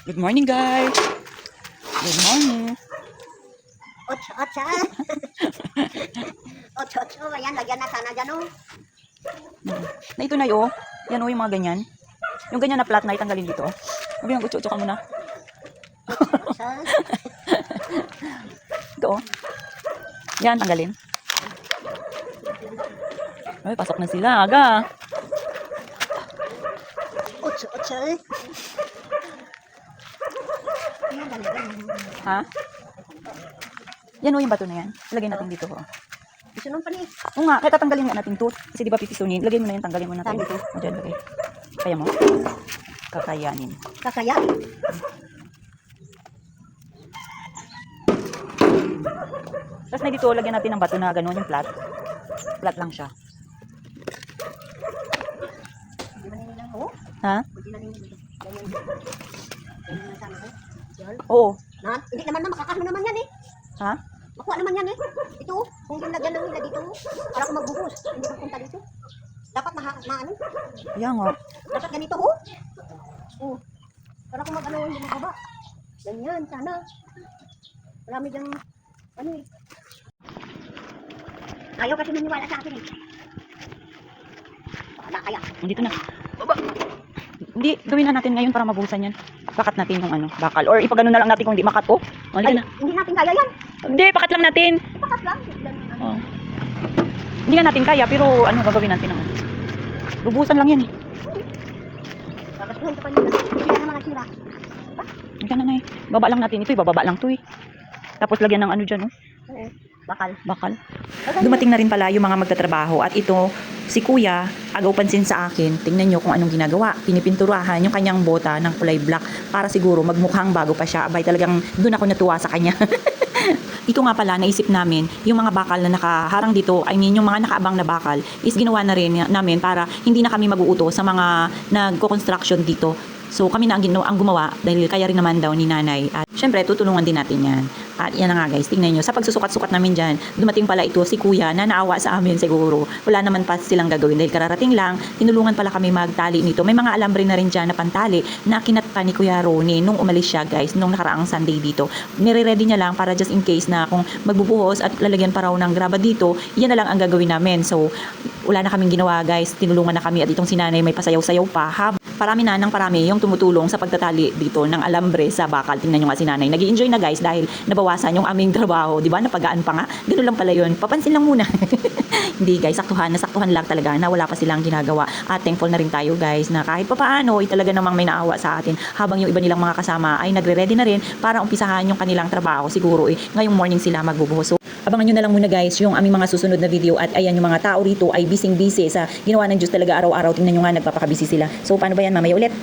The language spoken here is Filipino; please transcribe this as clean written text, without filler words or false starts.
Good morning, guys. Good morning. Otso, otsa. Otso, otso. Ayan, lagyan na sana dyan, oh. Na ito na yung yan yung mga ganyan. Yung ganyan na flat na itanggalin dito. Sabi ng utso-utso ka muna. Otsa. Ito oh. Yan, tanggalin. Ay, pasok na sila. Aga. Otso, otso. Ayan, dalagan. Ha? Yan o yung bato na yan. Lagyan natin dito. Oh. Gusto nung pa ni. Oo nga, kaya tatanggalin nga natin to. Kasi di ba pipisunin? Lagyan mo na yan, tanggalin mo na tayo. Dito. O dyan, lagay. Kaya mo? Kakayanin. Kakaya. Tapos na dito, lagyan natin ng bato na gano'n yung flat. Flat lang siya. Hindi ba nila lang, oh? Ha? Hindi na nila. Ganyan. Ganyan na sana, oh. Yan. Oo. Na, hindi naman na makakano naman yan, eh. Ha? Makuha naman yan, eh. Ito, oh. Kung yung lagyan lang nila dito, oh. Para kung magbuhos. Hindi magpunta dito. Dapat maano. Kaya nga. Dapat ganito, oh. Oh. Para kung mag-ano, hindi mababa. Ganyan, sana. Marami diyang, ano eh. Ayaw kasi maniwala sa akin eh. Baka kaya. Dito na. Baba. Hindi, gawin na natin ngayon para mabuhusan yan. Pakat natin yung ano, bakal. Or ipagano na lang natin kung di makat. Oh, Ay, na. hindi natin kaya yan. Hindi, pakat lang natin. Ipakat lang. Oh. Hindi nga natin kaya, pero ano gagawin natin ang bubuhusan lang yan eh. Kakasuhin ka pa nila. Hindi na naman nagsira. Ika na eh. Baba lang natin ito, ibababa lang to eh. Tapos lagyan ng ano dyan oh. Oo. Bakal. Bakal. Dumating na rin pala yung mga magtatrabaho at ito, si kuya, agaw pansin sa akin, tingnan nyo kung anong ginagawa. Pinipinturahan yung kanyang bota ng kulay black para siguro magmukhang bago pa siya. Abay talagang doon ako natuwa sa kanya. Ito nga pala, naisip namin, yung mga bakal na nakaharang dito, I mean, yung mga nakaabang na bakal, is ginawa na rin namin para hindi na kami mag-uuto sa mga nagko-construction dito. So kami na ang gumawa dahil kaya rin naman daw ni nanay. At syempre tutulungan din natin yan. At yan na nga guys, tingnan nyo. Sa pagsusukat-sukat namin dyan, dumating pala ito si kuya na naawa sa amin siguro. Wala naman pa silang gagawin dahil kararating lang. Tinulungan pala kami magtali nito. May mga alambre na rin dyan na pantali na kinata ni Kuya Ronnie nung umalis siya guys, nung nakaraang Sunday dito. Nire-ready niya lang para just in case na kung magbubuhos at lalagyan pa raw ng graba dito, yan na lang ang gagawin namin. So wala na kaming ginawa guys. Tinulungan na kami at itong sinanay may pasayaw-sayaw pa. Parami na ng parami yung tumutulong sa pagtatali dito ng alambre sa bakal. Tingnan nyo nga si nanay. Nag-i-enjoy na guys dahil nabawasan yung aming trabaho. Diba? Napagaan pa nga. Ganun lang pala yun. Papansin lang muna. Hindi guys, nasaktuhan lang talaga na wala pa silang ginagawa. At thankful na rin tayo guys na kahit papaano ay talaga namang may naawa sa atin. Habang yung iba nilang mga kasama ay nagre-ready na rin para umpisahan yung kanilang trabaho. Siguro ngayong morning sila magbubuhos. So, abangan nyo na lang muna guys yung aming mga susunod na video. At ayan yung mga tao rito ay busy sa ginawa ng Diyos talaga araw-araw. Tingnan nyo nga nagpapakabisi sila. So paano ba yan mamaya ulit?